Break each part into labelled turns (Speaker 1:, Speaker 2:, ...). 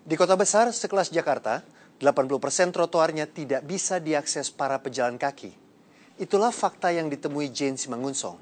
Speaker 1: Di kota besar sekelas Jakarta, 80% trotoarnya tidak bisa diakses para pejalan kaki. Itulah fakta yang ditemui Jane Simangunsong.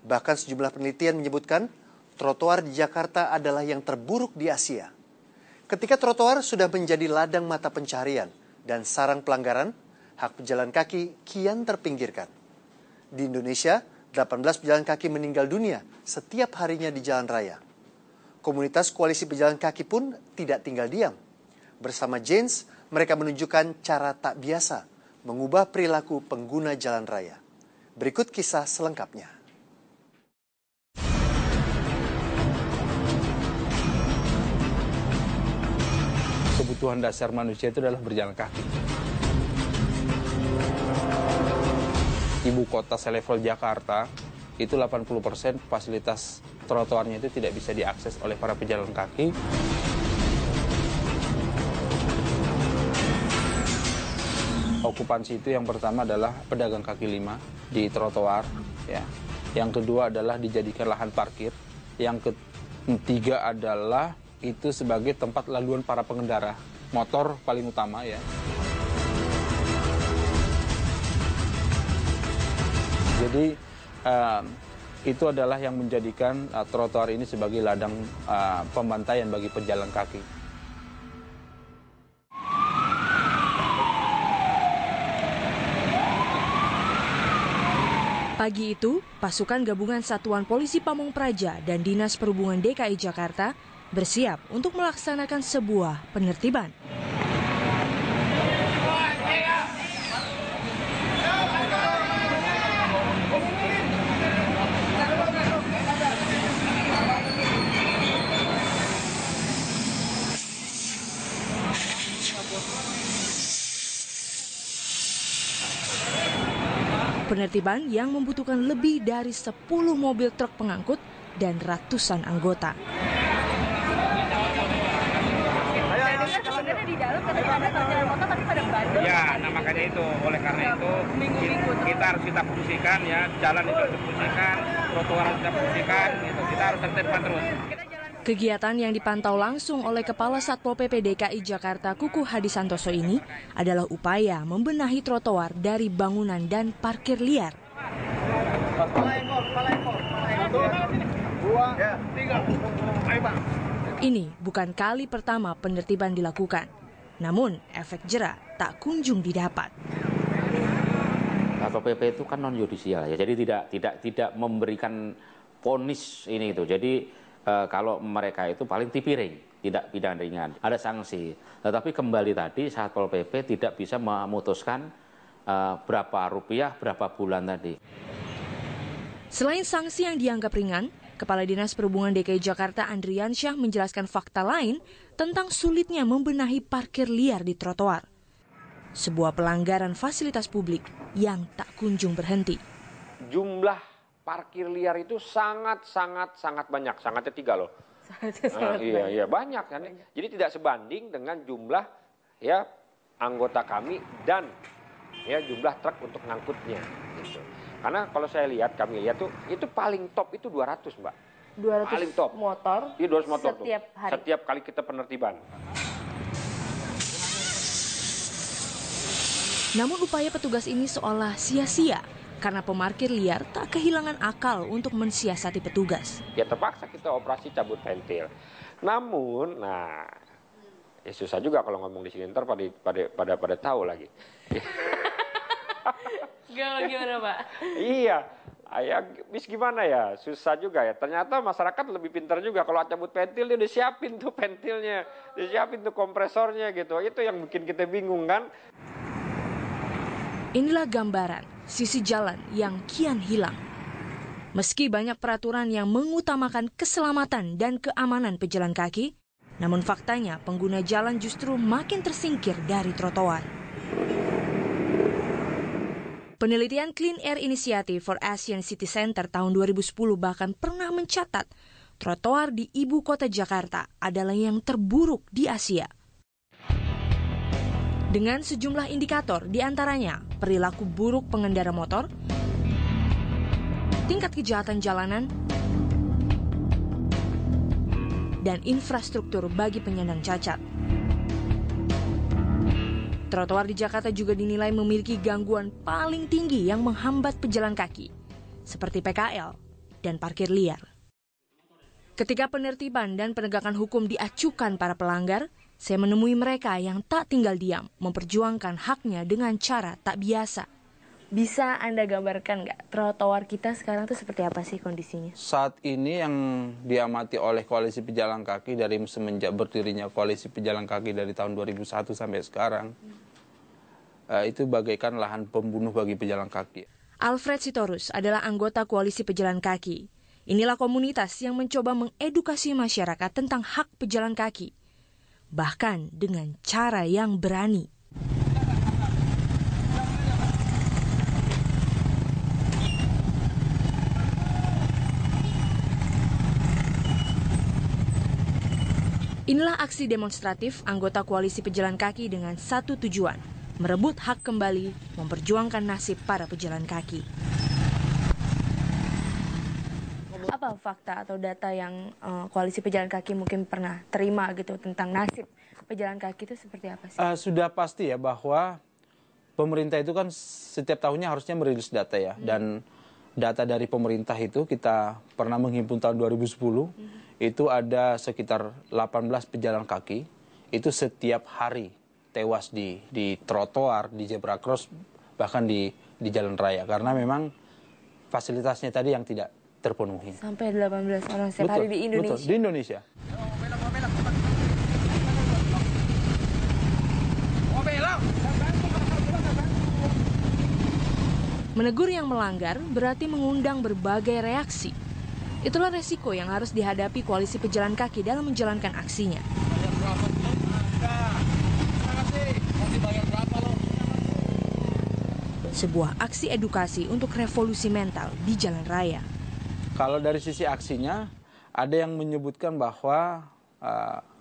Speaker 1: Bahkan sejumlah penelitian menyebutkan trotoar di Jakarta adalah yang terburuk di Asia. Ketika trotoar sudah menjadi ladang mata pencaharian dan sarang pelanggaran, hak pejalan kaki kian terpinggirkan. Di Indonesia, 18 pejalan kaki meninggal dunia setiap harinya di jalan raya. Komunitas koalisi pejalan kaki pun tidak tinggal diam. Bersama Janes, mereka menunjukkan cara tak biasa mengubah perilaku pengguna jalan raya. Berikut kisah selengkapnya.
Speaker 2: Kebutuhan dasar manusia itu adalah berjalan kaki. Ibu kota selevel Jakarta, itu 80% fasilitas trotoarnya itu tidak bisa diakses oleh para pejalan kaki. Okupansi itu yang pertama adalah pedagang kaki lima di trotoar, ya. Yang kedua adalah dijadikan lahan parkir. Yang ketiga adalah itu sebagai tempat laluan para pengendara motor paling utama, ya. Jadi itu adalah yang menjadikan trotoar ini sebagai ladang pembantaian bagi pejalan kaki.
Speaker 3: Pagi itu, pasukan gabungan Satuan Polisi Pamung Praja dan Dinas Perhubungan DKI Jakarta bersiap untuk melaksanakan sebuah penertiban. Penertiban yang membutuhkan lebih dari 10 mobil truk pengangkut dan ratusan anggota.
Speaker 4: Ya, nah makanya itu, oleh karena itu kita harus fungsikan, ya, jalan itu harus fungsikan, trotoar harus kita fungsikan, gitu. Kita harus tertibkan terus.
Speaker 3: Kegiatan yang dipantau langsung oleh Kepala Satpol PP DKI Jakarta Kuku Hadi Santoso ini adalah upaya membenahi trotoar dari bangunan dan parkir liar. Ini bukan kali pertama penertiban dilakukan, namun efek jera tak kunjung didapat.
Speaker 5: Satpol PP itu kan non yudisial, ya, jadi tidak memberikan vonis ini itu. Jadi kalau mereka itu paling tipiring, tidak pidana ringan, ada sanksi. Tetapi kembali tadi Satpol PP tidak bisa memutuskan berapa rupiah, berapa bulan tadi.
Speaker 3: Selain sanksi yang dianggap ringan, Kepala Dinas Perhubungan DKI Jakarta Andrian Syah menjelaskan fakta lain tentang sulitnya membenahi parkir liar di trotoar. Sebuah pelanggaran fasilitas publik yang tak kunjung berhenti.
Speaker 6: Jumlah parkir liar itu sangat banyak, sangatnya 3 loh. Iya banyak kan. Jadi tidak sebanding dengan jumlah, ya, anggota kami dan, ya, jumlah truk untuk ngangkutnya. Gitu. Karena kalau saya lihat, kami lihat tuh itu paling top itu 200, Mbak.
Speaker 7: 200
Speaker 6: paling top
Speaker 7: motor.
Speaker 6: Iya, 200 motor
Speaker 7: setiap
Speaker 6: tuh.
Speaker 7: hari.
Speaker 6: Setiap kali kita penertiban.
Speaker 3: Namun upaya petugas ini seolah sia-sia karena pemarkir liar tak kehilangan akal untuk mensiasati petugas.
Speaker 6: Ya terpaksa kita operasi cabut pentil. Namun, ya susah juga kalau ngomong di sini, ntar pada tahu lagi.
Speaker 7: Gimana, Pak?
Speaker 6: Iya, ya bis gimana ya, susah juga ya. Ternyata masyarakat lebih pintar juga, kalau cabut pentil dia udah siapin tuh pentilnya, dia siapin tuh kompresornya gitu. Itu yang bikin kita bingung kan.
Speaker 3: Inilah gambaran sisi jalan yang kian hilang. Meski banyak peraturan yang mengutamakan keselamatan dan keamanan pejalan kaki, namun faktanya pengguna jalan justru makin tersingkir dari trotoar. Penelitian Clean Air Initiative for Asian City Center tahun 2010 bahkan pernah mencatat trotoar di ibu kota Jakarta adalah yang terburuk di Asia. Dengan sejumlah indikator, diantaranya perilaku buruk pengendara motor, tingkat kejahatan jalanan, dan infrastruktur bagi penyandang cacat. trotoar di Jakarta juga dinilai memiliki gangguan paling tinggi yang menghambat pejalan kaki, seperti PKL dan parkir liar. Ketika penertiban dan penegakan hukum diacukan para pelanggar, saya menemui mereka yang tak tinggal diam, memperjuangkan haknya dengan cara tak biasa. Bisa Anda gambarkan nggak trotoar kita sekarang itu seperti apa sih kondisinya?
Speaker 2: Saat ini yang diamati oleh koalisi pejalan kaki dari semenjak berdirinya koalisi pejalan kaki dari tahun 2001 sampai sekarang, itu bagaikan lahan pembunuh bagi pejalan kaki.
Speaker 3: Alfred Sitorus adalah anggota koalisi pejalan kaki. Inilah komunitas yang mencoba mengedukasi masyarakat tentang hak pejalan kaki, bahkan dengan cara yang berani. Inilah aksi demonstratif anggota koalisi pejalan kaki dengan satu tujuan, merebut hak kembali, memperjuangkan nasib para pejalan kaki. Apa fakta atau data yang koalisi pejalan kaki mungkin pernah terima gitu tentang nasib pejalan kaki itu seperti apa sih?
Speaker 2: Sudah pasti ya bahwa pemerintah itu kan setiap tahunnya harusnya merilis data ya. Dan data dari pemerintah itu kita pernah menghimpun tahun 2010. Itu ada sekitar 18 pejalan kaki, itu setiap hari tewas di trotoar, di zebra cross, bahkan di jalan raya. Karena memang fasilitasnya tadi yang tidak terpenuhi.
Speaker 3: Sampai 18 orang setiap hari di Indonesia?
Speaker 2: Betul, di Indonesia.
Speaker 3: Menegur yang melanggar berarti mengundang berbagai reaksi. Itulah resiko yang harus dihadapi koalisi pejalan kaki dalam menjalankan aksinya. Sebuah aksi edukasi untuk revolusi mental di jalan raya.
Speaker 2: Kalau dari sisi aksinya, ada yang menyebutkan bahwa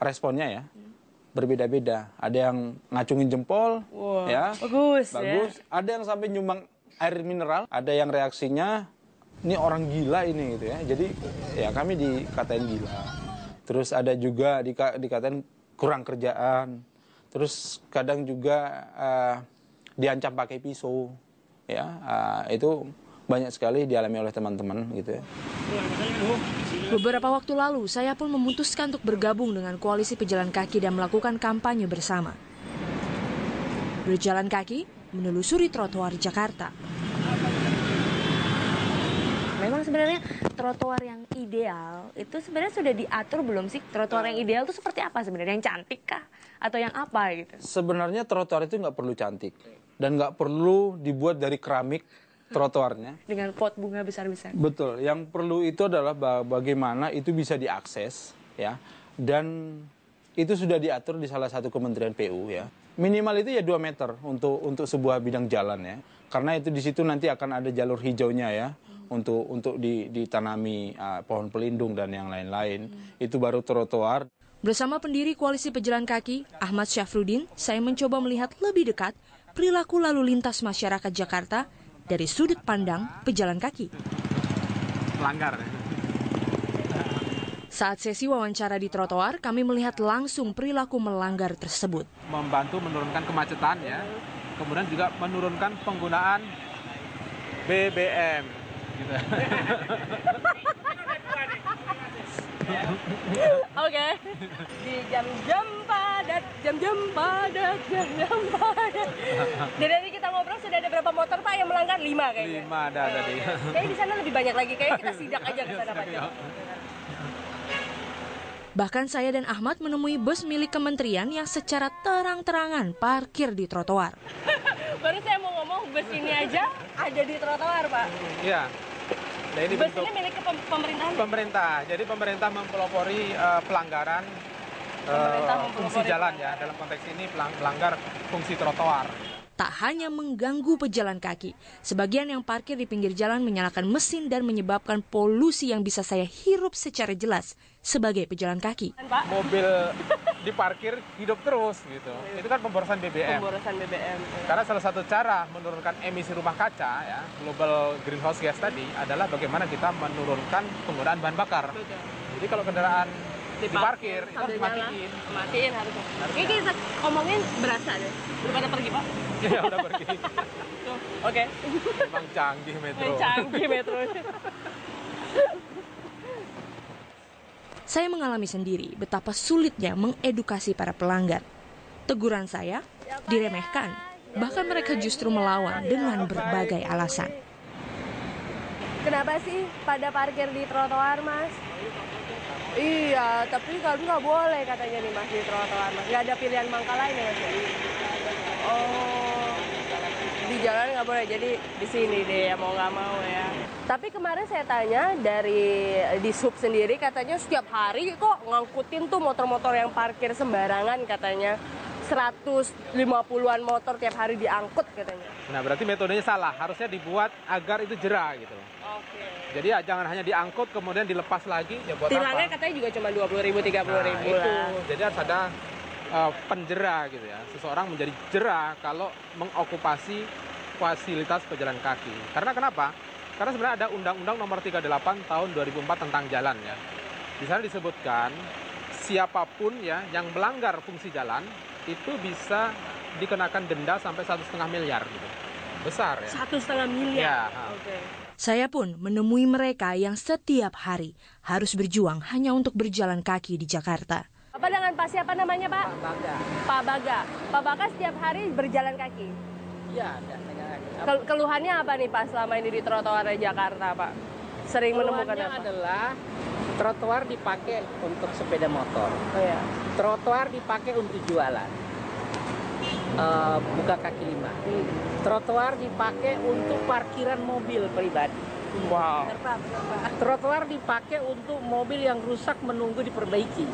Speaker 2: responnya ya berbeda-beda. Ada yang ngacungin jempol, ya
Speaker 3: bagus. Ya.
Speaker 2: Ada yang sampai nyumbang air mineral. Ada yang reaksinya, ini orang gila ini gitu ya. Jadi ya kami dikatain gila. Terus ada juga dikatain kurang kerjaan. Terus kadang juga diancam pakai pisau. Ya, itu banyak sekali dialami oleh teman-teman gitu ya.
Speaker 3: Beberapa waktu lalu saya pun memutuskan untuk bergabung dengan koalisi pejalan kaki dan melakukan kampanye bersama. Berjalan kaki menelusuri trotoar Jakarta. Memang sebenarnya trotoar yang ideal itu sebenarnya sudah diatur belum sih? Trotoar yang ideal itu seperti apa sebenarnya? Yang cantik kah? Atau yang apa gitu?
Speaker 2: Sebenarnya trotoar itu nggak perlu cantik. Dan nggak perlu dibuat dari keramik trotoarnya.
Speaker 3: Dengan pot bunga besar-besar.
Speaker 2: Betul. Yang perlu itu adalah bagaimana itu bisa diakses, ya. Dan itu sudah diatur di salah satu kementerian PU, ya. Minimal itu ya 2 meter untuk sebuah bidang jalan, ya. Karena itu di situ nanti akan ada jalur hijaunya, ya. Untuk ditanami pohon pelindung dan yang lain-lain. Itu baru trotoar.
Speaker 3: Bersama pendiri koalisi pejalan kaki, Ahmad Syafruddin, saya mencoba melihat lebih dekat perilaku lalu lintas masyarakat Jakarta dari sudut pandang pejalan kaki.
Speaker 4: Pelanggar.
Speaker 3: Saat sesi wawancara di trotoar, kami melihat langsung perilaku melanggar tersebut.
Speaker 4: Membantu menurunkan kemacetan ya. Kemudian juga menurunkan penggunaan BBM gitu.
Speaker 3: Oke. Di jam-jam padat. Dari tadi kita ngobrol sudah ada berapa motor Pak yang melanggar? 5 kayaknya.
Speaker 4: 5 ada tadi.
Speaker 3: Kayaknya di sana lebih banyak lagi. Kayaknya kita sidak aja ke sana Pak. Bahkan saya dan Ahmad menemui bus milik kementerian yang secara terang-terangan parkir di trotoar. Baru saya mau ngomong bus ini aja ada di trotoar Pak.
Speaker 4: Iya. Nah, ini
Speaker 3: bus ini milik pemerintahan?
Speaker 4: Pemerintah. Jadi pemerintah mempelopori pelanggaran fungsi jalan ya. Dalam konteks ini pelanggar fungsi trotoar.
Speaker 3: Tak hanya mengganggu pejalan kaki, sebagian yang parkir di pinggir jalan menyalakan mesin dan menyebabkan polusi yang bisa saya hirup secara jelas sebagai pejalan kaki.
Speaker 4: Mobil diparkir hidup terus gitu. Itu kan pemborosan BBM.
Speaker 3: Pemborosan BBM.
Speaker 4: Karena salah satu cara menurunkan emisi rumah kaca ya, global greenhouse gas tadi adalah bagaimana kita menurunkan penggunaan bahan bakar. Jadi kalau kendaraan
Speaker 2: Diparkir, itu
Speaker 7: sambil
Speaker 2: harus
Speaker 7: nyala.
Speaker 2: matiin.
Speaker 7: Matiin harusnya. Ini kita omongin berasa deh. Daripada pergi, Pak.
Speaker 2: Ya udah pergi.
Speaker 7: Tuh, oke.
Speaker 2: Emang canggih metro.
Speaker 7: Canggih metro.
Speaker 3: Saya mengalami sendiri betapa sulitnya mengedukasi para pelanggar. Teguran saya diremehkan, bahkan mereka justru melawan dengan berbagai alasan.
Speaker 8: Kenapa sih pada parkir di trotoar, Mas? Iya, tapi kan nggak boleh katanya nih Mas di trotoar, Mas. Nggak ada pilihan mangkal lain ya Mas? Oh, di jalan nggak boleh, jadi di sini deh ya mau nggak mau ya. Tapi kemarin saya tanya dari di sub sendiri katanya setiap hari kok ngangkutin tuh motor-motor yang parkir sembarangan katanya. 150-an motor tiap hari diangkut katanya.
Speaker 2: Nah berarti metodenya salah, harusnya dibuat agar itu jera gitu.
Speaker 7: Oke.
Speaker 2: Jadi ya, jangan hanya diangkut kemudian dilepas lagi, ya buat
Speaker 7: Tilangnya
Speaker 2: apa?
Speaker 7: katanya juga cuma 20.000, 30.000
Speaker 2: itu.
Speaker 7: lah.
Speaker 2: Jadi harus ada penjera gitu ya. Seseorang menjadi jera kalau mengokupasi fasilitas pejalan kaki. Karena kenapa? Karena sebenarnya ada Undang-Undang Nomor 38 Tahun 2004 tentang jalan ya. Di sana disebutkan siapapun ya yang melanggar fungsi jalan itu bisa dikenakan denda sampai 1,5 miliar gitu. Besar ya.
Speaker 7: 1,5 miliar.
Speaker 2: Ya.
Speaker 7: Oke.
Speaker 3: Saya pun menemui mereka yang setiap hari harus berjuang hanya untuk berjalan kaki di Jakarta.
Speaker 8: Apa dengan Pak siapa namanya Pak?
Speaker 9: Baga.
Speaker 8: Pak Baga. Pak Baga setiap hari berjalan kaki.
Speaker 9: Iya, ada lagi.
Speaker 8: Keluhannya apa nih Pak selama ini di trotoar Jakarta Pak? Sering menemukan
Speaker 9: Keluhannya
Speaker 8: apa?
Speaker 9: adalah trotoar dipakai untuk sepeda motor.
Speaker 8: Oh ya.
Speaker 9: Trotoar dipakai untuk jualan. Buka kaki lima. Trotoar dipakai untuk parkiran mobil pribadi.
Speaker 7: Wow.
Speaker 9: Trotoar dipakai untuk mobil yang rusak menunggu diperbaiki.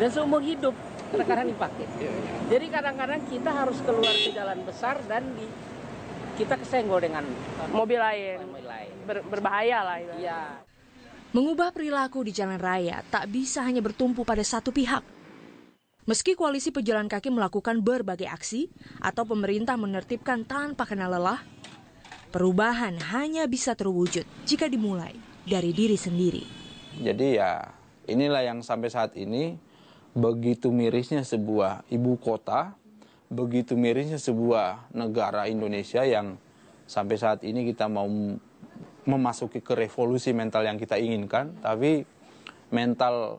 Speaker 9: Dan seumur hidup kadang-kadang dipakai. Jadi kadang-kadang kita harus keluar ke jalan besar dan kita kesenggol dengan
Speaker 8: Mobil lain.
Speaker 9: mobil lain.
Speaker 8: Berbahaya lah.
Speaker 9: Iya.
Speaker 3: Mengubah perilaku di jalan raya tak bisa hanya bertumpu pada satu pihak. Meski koalisi pejalan kaki melakukan berbagai aksi atau pemerintah menertibkan tanpa kenal lelah, perubahan hanya bisa terwujud jika dimulai dari diri sendiri.
Speaker 2: Jadi ya inilah yang sampai saat ini begitu mirisnya sebuah ibu kota, begitu mirisnya sebuah negara Indonesia yang sampai saat ini kita mau memasuki ke revolusi mental yang kita inginkan, tapi mental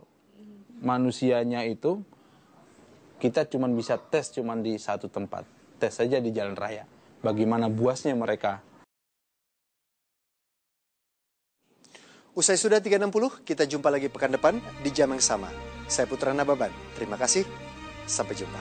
Speaker 2: manusianya itu kita cuma bisa tes cuma di satu tempat, tes saja di jalan raya. Bagaimana buasnya mereka.
Speaker 1: Usai sudah 3.60, kita jumpa lagi pekan depan di jam yang sama. Saya Putra Nababan, terima kasih, sampai jumpa.